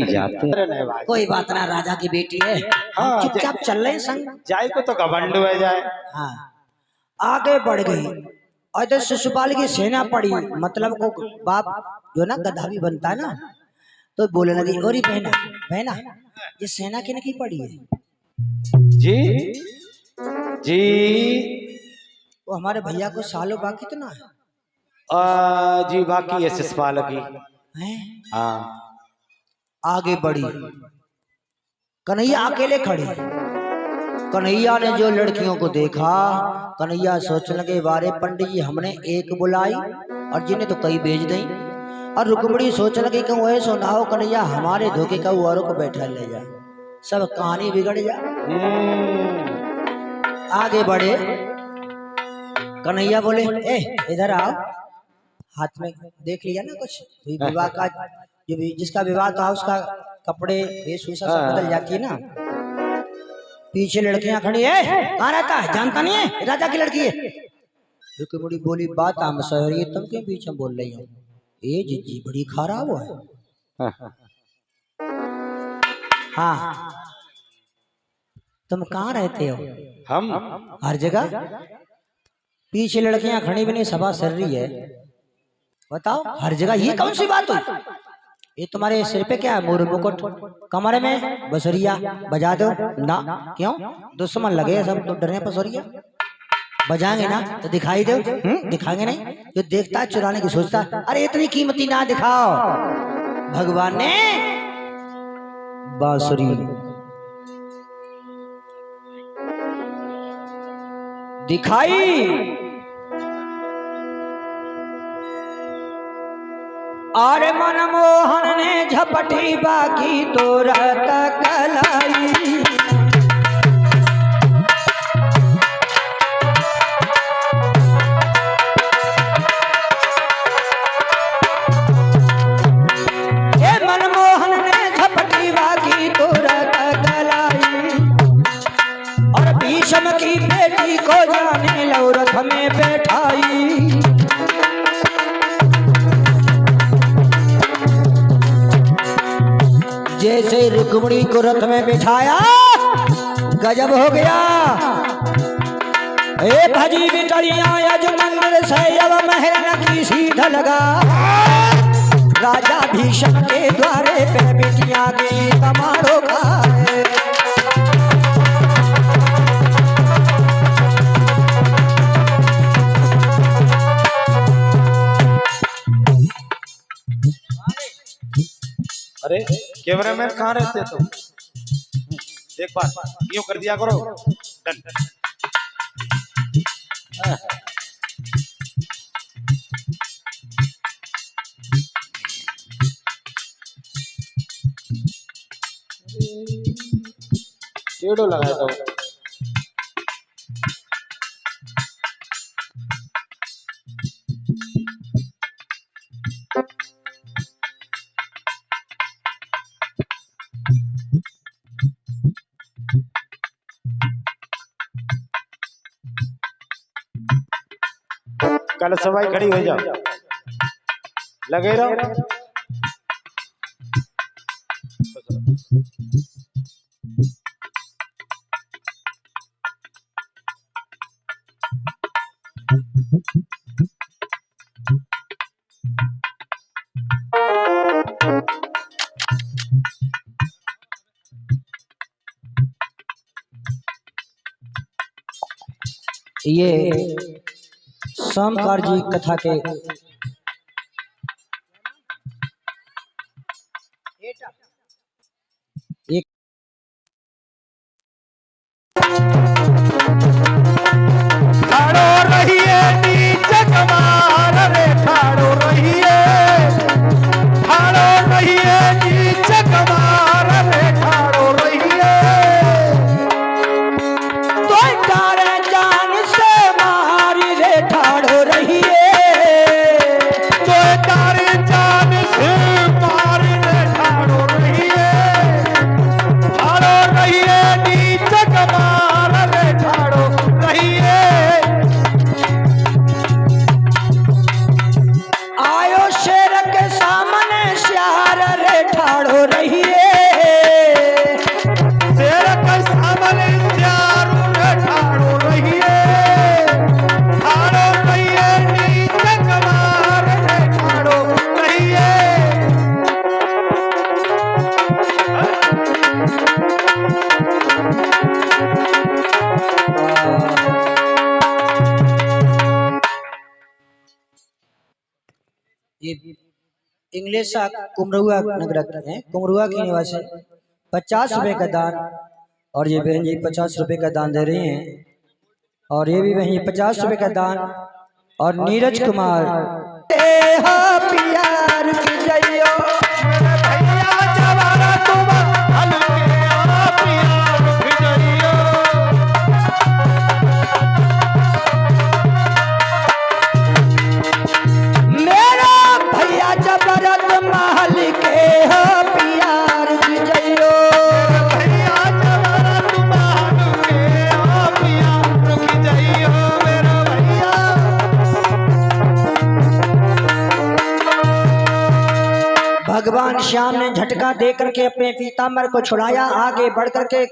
जाते हैं। कोई बात ना, राजा की बेटी है। हाँ, चुपचाप चल रहे हैं संग। जाए को तो घमंड हो जाए। हाँ, आगे बढ़ गई और इधर शिशुपाल की सेना पड़ी। मतलब को बाप जो ना गधा भी बनता है ना, तो बोलने लगी, ओरी बहना बहना, ये सेना किन की पड़ी है? जी जी, वो हमारे भैया को सालों बाकी कितना है? जी बाकी है शिशुपाल की। हैं? हाँ, आगे बढ़ी, कन्हैया अकेले खड़ी। कन्हैया ने जो लड़कियों को देखा, कन्हैया सोचने लगे, बारे पंडित जी हमने एक बुलाई और जिन्हें तो कई भेज दें। और रुक्मणी सोच लगी कि वो ऐसा ना हो कन्हैया हमारे धोखे का औरों को बैठा ले जाए, सब कहानी बिगड़ जाए। आगे बढ़े, कन्हैया बोले, ए इधर आओ। हाथ में देख लिया ना कुछ विवाह का, जो भी जिसका विवाह था उसका कपड़े वेशभूषा सब बदल जाती है ना। पीछे लड़कियां खड़ी है, कहाँ रहता है जानता नहीं है, राजा की लड़की है। रुक्मणी बोली, बात आम सही, तुम क्यों पीछे बोल रही हो? ये जिज्जी बड़ी खराब है। हाँ, तुम कहाँ रहते हो? हम हर जगह। पीछे लड़कियां खड़ी भी नहीं, सभा सर रही है। बताओ हर जगह ये कौन सी बात हुई? ये तुम्हारे सिर पे क्या है? मोर मुकुट, कमरे में बसुरिया, बजा दो ना। क्यों? दुश्मन लगे सब तो डरे बसुरिया। बजाएंगे ना तो दिखाई दो, दिखाएंगे नहीं। जो देखता है चुराने की सोचता है। अरे इतनी कीमती ना दिखाओ, भगवान ने बांसुरी दिखाई। अरे मनमोहन ने झपटी बाकी तो रहता कलाई। मनमोहन ने झपटी बाकी तो रहता कलाई। और भीष्म की बेटी को जाने लो रथ में बैठाई। जैसे रुक्मणी को रथ में बिठाया, गजब हो गया। ए भजी बिटरिया यज मंदिर से अब महल की सीधा लगा। राजा भीष्म के द्वारे पे बिटिया गई तमारो का। अरे कैमरामैन कहाँ रहते तुम? एक बार यूं कर दिया करो। डन। टेढ़ो लगाया था। कल सवाई खड़ी हो जाओ, लगे रहो। ये सोमकार जी कथा के एक ठाड़ो रहिए नीच कमाल रे, ठाड़ो रहिए नीच कमाल रे, ठाड़ो रहिए। तो तारे जान से मारी रे, ठाड़ो रहिए। तो तारे जान से मारी रे, ठाड़ो रहिए। इंग्लिश कुमरुआ नगर है, कुमरुआ की निवासी 50 रुपए का दान। और ये बहन जी 50 रुपए का दान दे रही हैं। और ये भी बहन जी 50 रुपए का दान। और नीरज कुमार प्यार की जइयो भैया जवारा तुम हल्के प्यार भिजइयो। मेरा भैया जबरत महल के हो प्यार की जइयो। भैया जवारा तुम हल्के प्यार भिजइयो मेरा भैया। भगवान श्याम ने झटका दे करके अपने पीताम्बर को छुड़ाया, आगे बढ़ करके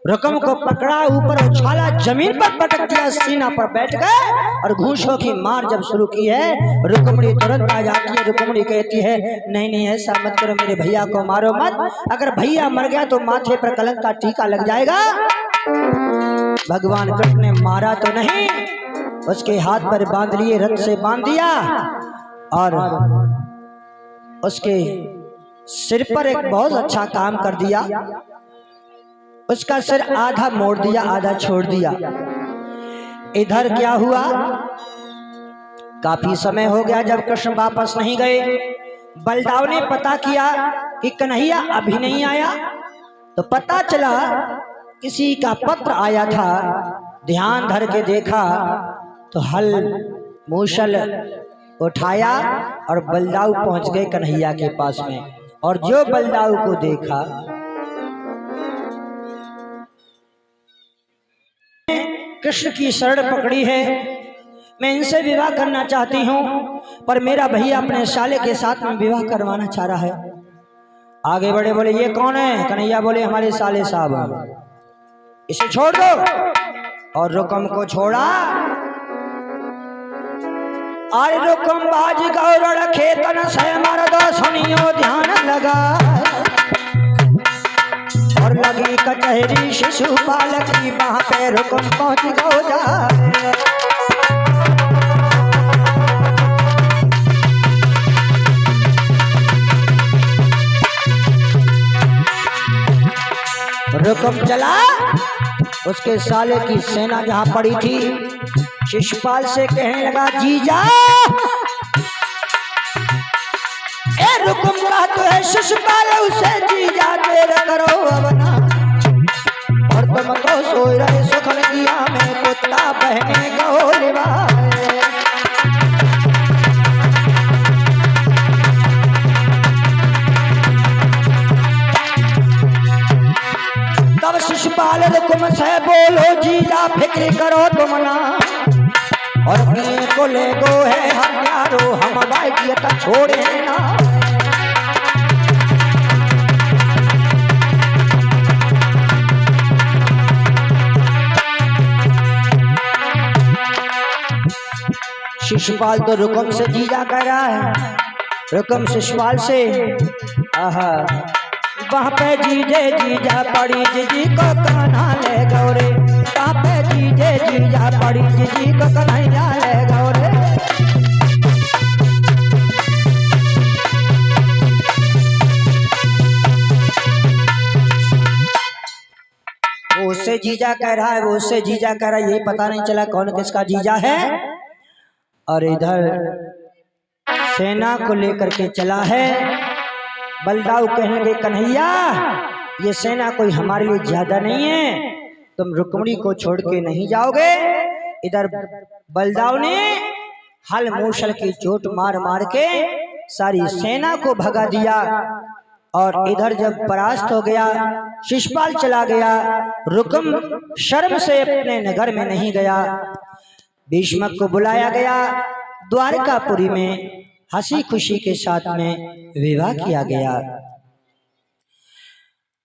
रुकम को पकड़ा, ऊपर उछाला, जमीन पर पटक दिया, सीना पर बैठ गए और घूंसों की मार जब शुरू की है, रुकमणी तुरंत आ जाती है। रुकमणी कहती है नहीं नहीं ऐसा मत करो, मेरे भैया को मारो मत, अगर भैया मर गया तो माथे पर कलंक का टीका लग जाएगा। भगवान कृष्ण ने मारा तो नहीं, उसके हाथ पर बांध लिए, रथ से बांध दिया और उसके सिर पर एक बहुत अच्छा काम कर दिया। उसका सिर आधा मोड़ दिया, आधा छोड़ दिया। इधर क्या हुआ, काफी समय हो गया जब कृष्ण वापस नहीं गए। बलदाव ने पता किया कि कन्हैया अभी नहीं आया, तो पता चला किसी का पत्र आया था। ध्यान धर के देखा तो हल मूसल उठाया और बलदाऊ पहुंच गए कन्हैया के पास में। और जो बलदाऊ को देखा, कृष्ण की शरण पकड़ी है, मैं इनसे विवाह करना चाहती हूँ, पर मेरा भैया अपने साले के साथ में विवाह करवाना चाह रहा है। आगे बढ़े, बोले ये कौन है? कन्हैया बोले हमारे साले साहब, इसे छोड़ दो। और रुकम को छोड़ा। आरे रुकम बाजी गौरड़ खेतन से मरद सुनियो ध्यान लगा। और लगी कचहरी शिशुपाल की, वहां पे रुकम पहुंच गो जाए। रुकम चला, उसके साले की सेना जहां पड़ी थी, शिशुपाल से कहने लगा जीजा, ए रुकम का तो है शिशुपाल, उसे जीजा तेरा करो अवना। और तुम तो सोए रहे सुखन किया में, कुत्ता बहने को लिवाए। तब शिशुपाल रुकम से बोलो जीजा फिक्र करो तुम ना, और किए को ले गो है हथियारो, हम बाइकियत छोड़े ना। शिशुपाल तो रुकम से जीजा कह रहा है, रुकम शिशुपाल से आहा वहाँ पे जीजे जीजा पड़ी जीजी को कान्हा ले गौरे, वहाँ पे जीजे जीजा पड़ी जीजी को कन्हैया ले गौरे। वो उससे जीजा कह रहा है, वो उससे जीजा कह रहा है, ये पता नहीं चला कौन किसका जीजा है। और इधर सेना को लेकर के चला है। बलदाऊ कहने लगे कन्हैया ये सेना कोई हमारे लिए ज्यादा नहीं है, तुम रुक्मिणी को छोड़ के नहीं जाओगे। इधर बलदाऊ ने हल मूसल की चोट मार मार के सारी सेना को भगा दिया। और इधर जब परास्त हो गया, शिशुपाल चला गया, रुकम शर्म से अपने नगर में नहीं गया। भीष्मक को बुलाया गया, द्वारकापुरी में हंसी खुशी के साथ में विवाह किया गया।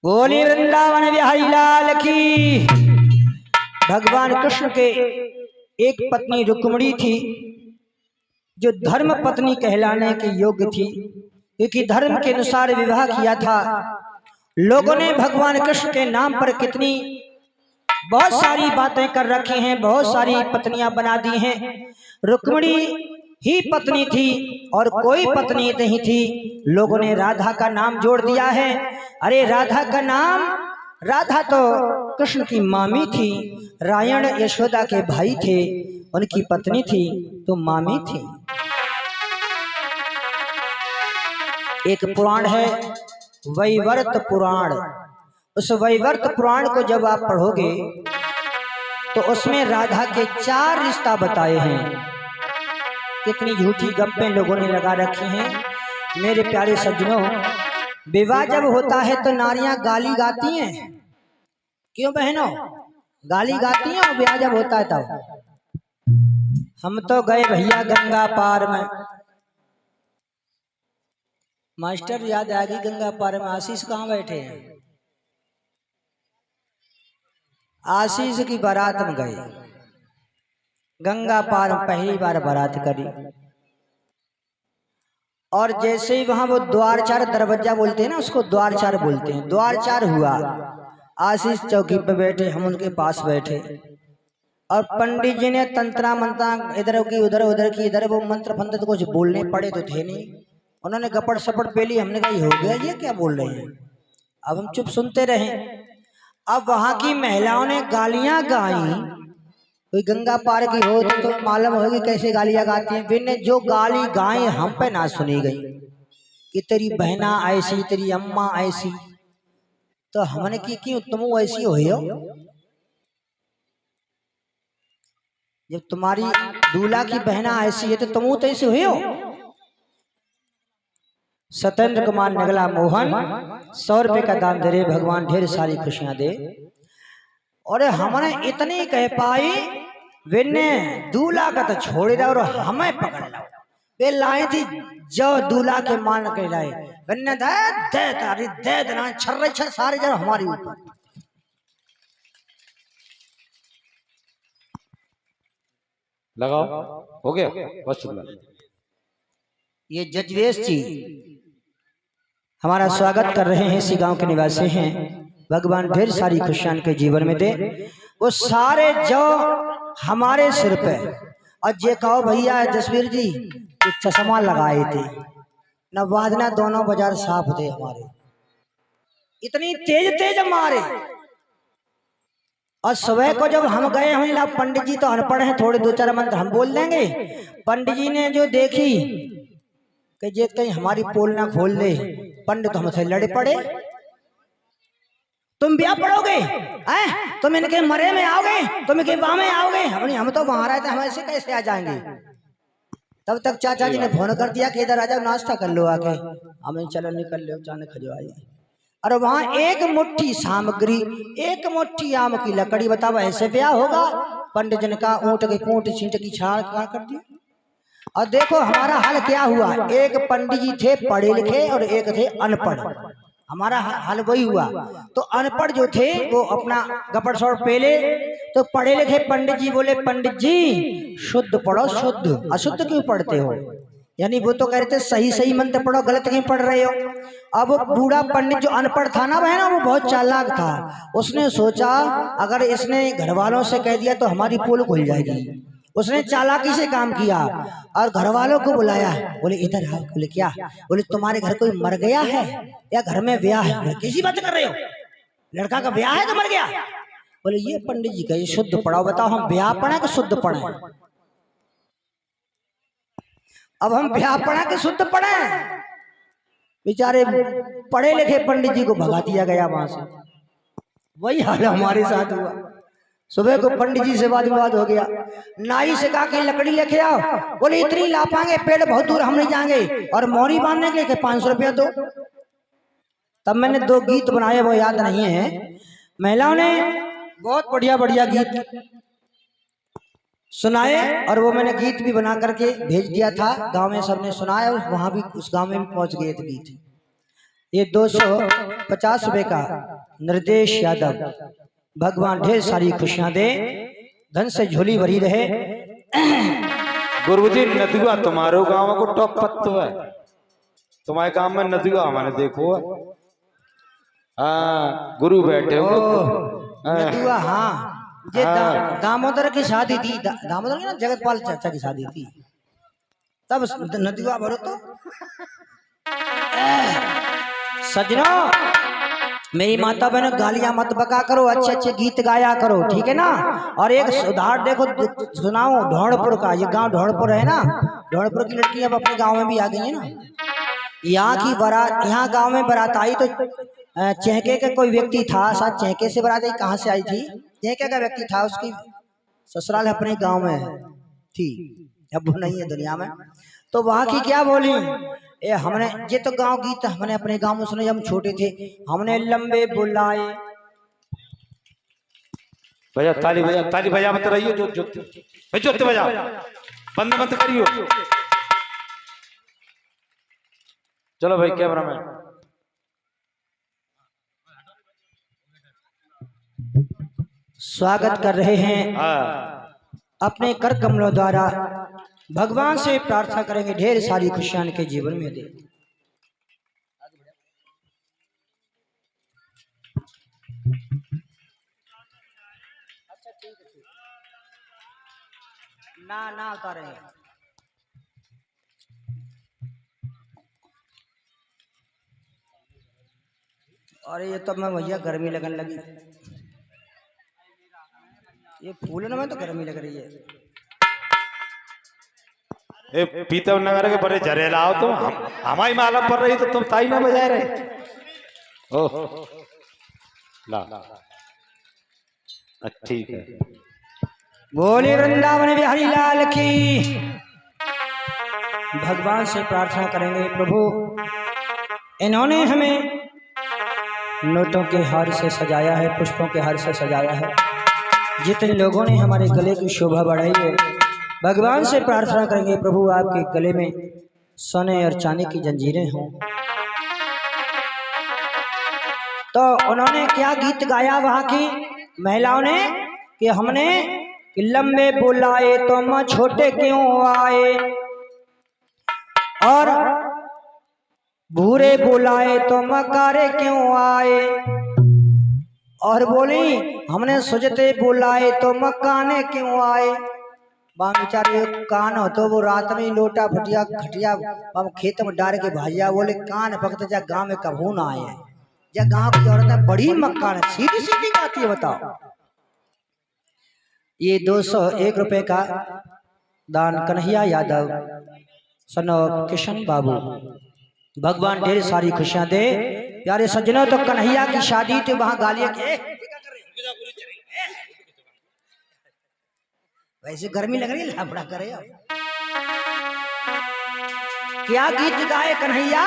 बोली वृंदावन बिहारी लाल की। भगवान कृष्ण के एक पत्नी रुक्मिणी थी जो धर्म पत्नी कहलाने के योग्य थी, क्योंकि धर्म के अनुसार विवाह किया था। लोगों ने भगवान कृष्ण के नाम पर कितनी बहुत सारी बातें कर रखी हैं, बहुत सारी पत्नियां बना दी हैं। रुक्मिणी ही पत्नी थी और कोई पत्नी नहीं थी, लोगों ने राधा का नाम जोड़ दिया है। अरे राधा का नाम, राधा तो कृष्ण की मामी थी, रायण यशोदा के भाई थे, उनकी पत्नी थी तो मामी थी। एक पुराण है वैवर्त पुराण, उस वैवर्त पुराण को जब आप पढ़ोगे तो उसमें राधा के 4 रिश्ता बताए हैं। कितनी झूठी गप्पें लोगों ने लगा रखी हैं। मेरे प्यारे सज्जनों, विवाह जब होता है तो नारियां गाली गाती हैं, क्यों बहनों? गाली गाती हैं। और विवाह जब होता है तब हम तो गए भैया गंगा पार में, मास्टर याद आ गई गंगा पार में। आशीष कहाँ बैठे हैं? आशीष की बारात में गए, गंगा पार में पहली बार बारात करी। और जैसे ही वहां वो द्वारचार दरवाजा बोलते हैं ना, उसको द्वारचार बोलते हैं, द्वारचार हुआ। आशीष चौकी पे बैठे, हम उनके पास बैठे और पंडित जी ने तंत्रा मंत्रा इधर की उधर, उधर की इधर, वो मंत्र फंत्र तो कुछ बोलने पड़े तो थे नहीं। उन्होंने गपड़ सपड़ पे ली। हमने कहा ये हो गया, ये क्या बोल रहे हैं? अब हम चुप सुनते रहे। अब वहां की महिलाओं ने गालियां गाई। कोई गंगा पार की हो तो मालूम होगी कैसे गालियां गाती हैं। फिर जो गाली गाएं हम पे ना सुनी गई कि तेरी बहना ऐसी, तेरी अम्मा ऐसी। तो हमने की क्यों तुम ऐसी हो? जब तुम्हारी दूल्हा की बहना ऐसी है तो तुम तो ऐसे हो। सत्येंद्र कुमार नगला मोहन 100 रुपए का दान दे रहे, भगवान ढेर सारी खुशियां दे। और हमने इतनी कह पाई, विन्ने दूल्हा का तो छोड़ रहा और हमें पकड़ लो। वे लाए थी जो दूल्हा के मान के लाए, विन्ने दे दे तारी दे देना छर्रे छर सारे जब हमारी ऊपर। लगाओ, हो गया बस। ये जजवेश जी हमारा स्वागत कर रहे हैं, इसी गांव के निवासी हैं। भगवान ढेर सारी खुशियां के जीवन में दे। वो सारे जो हमारे सिर पे, और जे कहो भैया जसवीर जी चश्मा लगाए थे, न वादना दोनों बाजार साफ थे हमारे, इतनी तेज तेज मारे। और सुबह को जब हम गए हैं, पंडित जी तो अनपढ़ हैं, थोड़े 2-4 मंत्र हम बोल देंगे। पंडित जी ने जो देखी कि जे कहीं हमारी पोल ना खोल दे, पंडित हमसे लड़े पड़े। तुम ब्याह पढ़ोगे, तुम इनके मरे में आओगे, तुम इनके बाह में आओगे। हम तो वहां रहे थे, हम ऐसे कैसे आ जाएंगे? तब तक चाचा जी ने फोन कर दिया कि इधर आ जाओ, नाश्ता कर लो आके। हमें चलो निकल लो, चाने खजवाई। और वहां एक मुट्ठी सामग्री, एक मुट्ठी आम की लकड़ी, बताओ ऐसे ब्याह होगा? पंडित जी ने कहा ऊंट के पूंट छींट की छाड़ कर दी। और देखो हमारा हाल क्या हुआ। एक पंडित जी थे पढ़े लिखे और एक थे अनपढ़। हमारा हाल वही हुआ। तो अनपढ़ जो थे वो अपना गपड़ सौड़ पेले, तो पढ़े लिखे पंडित जी बोले पंडित जी शुद्ध पढ़ो, शुद्ध, अशुद्ध क्यों पढ़ते हो? यानी वो तो कह रहे थे सही सही मंत्र पढ़ो, गलत क्यों पढ़ रहे हो? अब वो बूढ़ा पंडित जो अनपढ़ था ना बहना, वो बहुत चालाक था। उसने सोचा अगर इसने घर वालों से कह दिया तो हमारी पोल खुल जाएगी। उसने चालाकी से काम किया और घर वालों को बुलाया। बोले इधर आओ। बोले क्या? बोले तुम्हारे घर कोई मर गया है या घर में ब्याह है? बोले किसी बात कर रहे हो? लड़का का ब्याह है तो मर गया? बोले ये पंडित जी का, ये शुद्ध पढ़ाओ, बताओ हम ब्याह पढ़े कि शुद्ध पढ़े? अब हम ब्याह पढ़ा कि शुद्ध पढ़े? बेचारे पढ़े लिखे पंडित जी को भगा दिया गया वहां से। वही हाल हमारे साथ हुआ। सुबह को पंडित जी से वाद विवाद हो गया। नाई से कहा कि लकड़ी लेके आओ। बोले इतनी ला पाएंगे, पेड़ बहुत दूर हम नहीं जाएंगे, और मोहरी बांधने के लिए 500 रुपया दो। तब मैंने 2 गीत बनाए, वो याद नहीं है। महिलाओं ने बहुत बढ़िया बढ़िया गीत सुनाए और वो मैंने गीत भी बना करके भेज दिया था। गांव में सबने सुनाया, वहां भी उस गांव में भी पहुंच गए थे गीत। ये 250 रुपए का निर्देश यादव, भगवान ढेर सारी खुशियां दे, धन से झोली भरी रहे। गुरुजी नदुआ तुम्हारे गांव को टॉप पत्तो है, तुम्हारे गांव में नदुआ हमारे देखो। हाँ गुरु बैठे हो नदुआ। हाँ ये दामोदर की शादी थी, दामोदर की ना जगतपाल चाचा की शादी थी। तब नदिया भरो तो सजनों, मेरी माता बहन गालियां मत बका करो, अच्छे अच्छे गीत गाया करो, ठीक है ना। और एक उदाहरण देखो सुनाओ ढोड़पुर का, ये गांव ढोड़पुर है ना, ढोड़पुर की लड़की अब अपने गांव में भी आ गई है ना। यहाँ की बारात, यहाँ गांव में बारात आई तो चहके का कोई व्यक्ति था, साथ चहके से बारात आई, कहाँ से आई थी, चहके का व्यक्ति था, उसकी ससुराल अपने गांव में थी, अब वो नहीं है दुनिया में। तो वहाँ की क्या बोली, ए हमने ये तो गांव गीत हमने अपने गांव में सुने, हम छोटे थे, हमने लंबे बुलाए। भैया ताली भैया मत रहियो, जोत बजाओ, बंद मत करियो। चलो भाई कैमरा मैन। स्वागत कर रहे हैं, अपने कर कमलों द्वारा भगवान से प्रार्थना करेंगे ढेर सारी खुशियां इनके जीवन में दे। ना उतारे, अरे ये तो मैं भैया गर्मी लगने लगी, ये फूलन में तो गर्मी लग रही है। ए पीतम नगर के बड़े जरेला हो तुम, हमारी माला पड़ रही तो तुम ताई ना बजा रहे। ओह ला ठीक है। बोले वृंदावन बिहारी लाल की। भगवान से प्रार्थना करेंगे, प्रभु इन्होंने हमें नोटों के हार से सजाया है, पुष्पों के हार से सजाया है, जितने लोगों ने हमारे गले की शोभा बढ़ाई है, भगवान से प्रार्थना करेंगे प्रभु आपके गले में सोने और चांदी की जंजीरें हों। तो उन्होंने क्या गीत गाया वहां की महिलाओं ने कि हमने लंबे बुलाए तो हम छोटे क्यों आए, और भूरे बुलाए तो मकारे क्यों आए, और बोली हमने सुजते बुलाए तो मकाने क्यों आए। बाम बेचारे कान हो तो वो रात में लोटा फटिया खटिया बाम खेत में डाल के भाजिया, बोले कान पकते जा गांव में कभू ना आए, या गांव की औरतें बड़ी मक्कान सीधी सीधी गाती है। बताओ, ये 201 रुपए का दान कन्हैया यादव सन ऑफ किशन बाबू, भगवान ढेर सारी खुशियां दे। प्यारे सज्जनों, तो कन्हैया की शादी थी, वहां गालियां के वैसे गर्मी लग रही है, लापड़ा करे। क्या गीत गाए कन्हैया,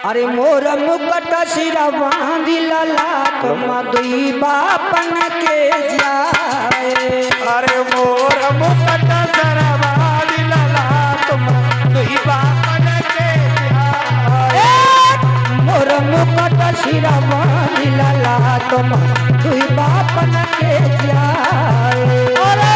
अरे मोर मुकुट सिरा बांधी लला तुम दुई बापन के जाए, अरे मोर मुकुट सिरा बांधी लला तुम दुई बापन के जाए, मोर मुकुट सिरा बांधी लला तुम दुई बापन के जाए।